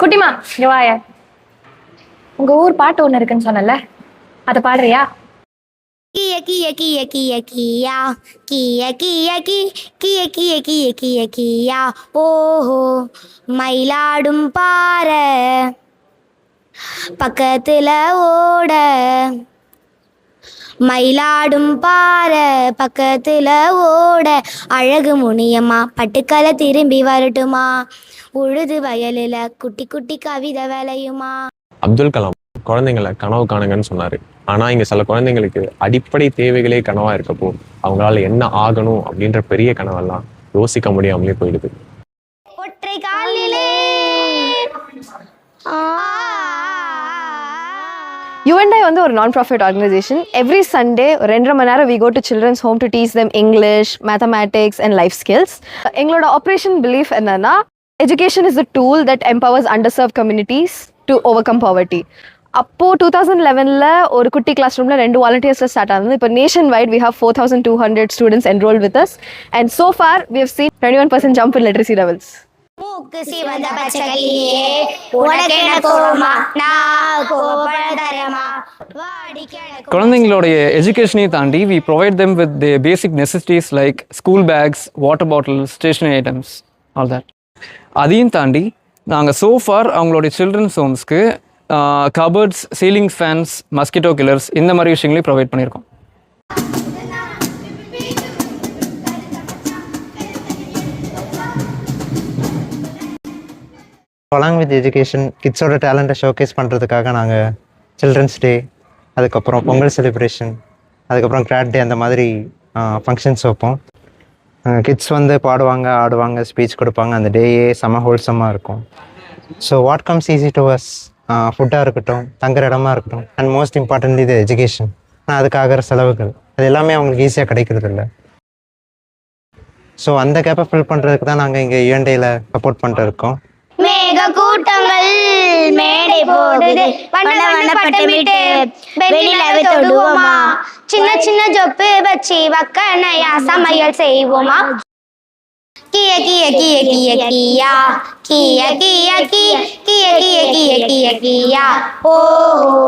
குட்டிமா இங்க வாய. உங்க ஊர் பாட்டு ஒண்ணு இருக்குன்னு சொன்னல, அத பாடுறியா? கிய கிய கிய கிய கியா கிய கிய கி கிய கிய கிய கிய கியா ஓஹோ மயிலாடும் பாறை பக்கத்துல ஓட, மயிலாடும் பாறை பக்கத்துல ஓட, அழகு முனியம்மா பட்டுக்களை திரும்பி வரட்டுமா, உழுது வயலில் குட்டி குட்டி கவிதை விளையுமா. அப்துல் கலாம் குழந்தைங்களை கனவு காணுங்கன்னு சொன்னாரு. ஆனா இங்க சில குழந்தைங்களுக்கு அடிப்படை தேவைகளே கனவா இருக்கப்போ அவங்களால என்ன ஆகணும் அப்படின்ற பெரிய கனவெல்லாம் யோசிக்க முடியாமலே போயிடுது. ஒற்றை காலிலே UNDI வந்து ஒரு non-profit organization. Every Sunday 2.5 மணி நேரம் we go to children's home to teach them English, mathematics and life skills. எங்களோட operation belief என்னன்னா, education is a tool that empowers underserved communities to overcome poverty. அப்போ 2011ல ஒரு குட்டி class ரூம்ல 2 வாலண்டியர்ஸ்ல start ஆனது. இப்போ nation wide we have 4,200 students enrolled with us and so far we have seen 21% jump in literacy levels. மூக்கு சிவந்த பச்சைக்கிளியே உனக்கென கோவமா நான் கோபப்படதரமா வாடி கிழக்கு. குழந்தைங்களுடைய எஜுகேஷனை தாண்டி we provide them with the basic necessities like school bags, water bottles, stationery items, all that. அதையும் தாண்டி நாங்கள் so far அவங்களுடைய சில்ட்ரன்ஸ் ஹோம்ஸ்க்கு cupboards, ceiling fans, mosquito killers இந்த மாதிரி விஷயங்களையும் ப்ரொவைட் பண்ணியிருக்கோம். அலாங் வித் எஜுகேஷன் கிட்ஸோட டேலண்ட்டை ஷோகேஸ் பண்ணுறதுக்காக நாங்கள் சில்ட்ரன்ஸ் டே, அதுக்கப்புறம் பொங்கல் செலிப்ரேஷன், அதுக்கப்புறம் கிராட் டே அந்த மாதிரி ஃபங்க்ஷன்ஸ் வைப்போம். கிட்ஸ் வந்து பாடுவாங்க, ஆடுவாங்க, ஸ்பீச் கொடுப்பாங்க. அந்த டேயே செம்ம ஹோல்சமாக இருக்கும். So what comes easy to us, ஃபுட்டாக இருக்கட்டும், தங்குற இடமா இருக்கட்டும், அண்ட் மோஸ்ட் இம்பார்ட்டன்ட்லி இது எஜுகேஷன். ஆனால் அதுக்காகிற செலவுகள் அது எல்லாமே அவங்களுக்கு ஈஸியாக கிடைக்கிறது இல்லை. ஸோ அந்த கேப்பை ஃபில் பண்ணுறதுக்கு தான் நாங்கள் இங்கே UNDIயில் சப்போர்ட் பண்ணிட்டு இருக்கோம். மேக கூட்டங்கள் மேடை போடுது வண்ண வண்ண பட்டமிட்டு வெளியிலவே தொடுவோமா, சின்ன சின்ன ஜொப்பு வச்சு வக்கனையா சமையல் செய்வோமா. கிய கிய கிய கிய கியா கிய கிய கி கிய கிய கிய கிய கியா ஓஹோ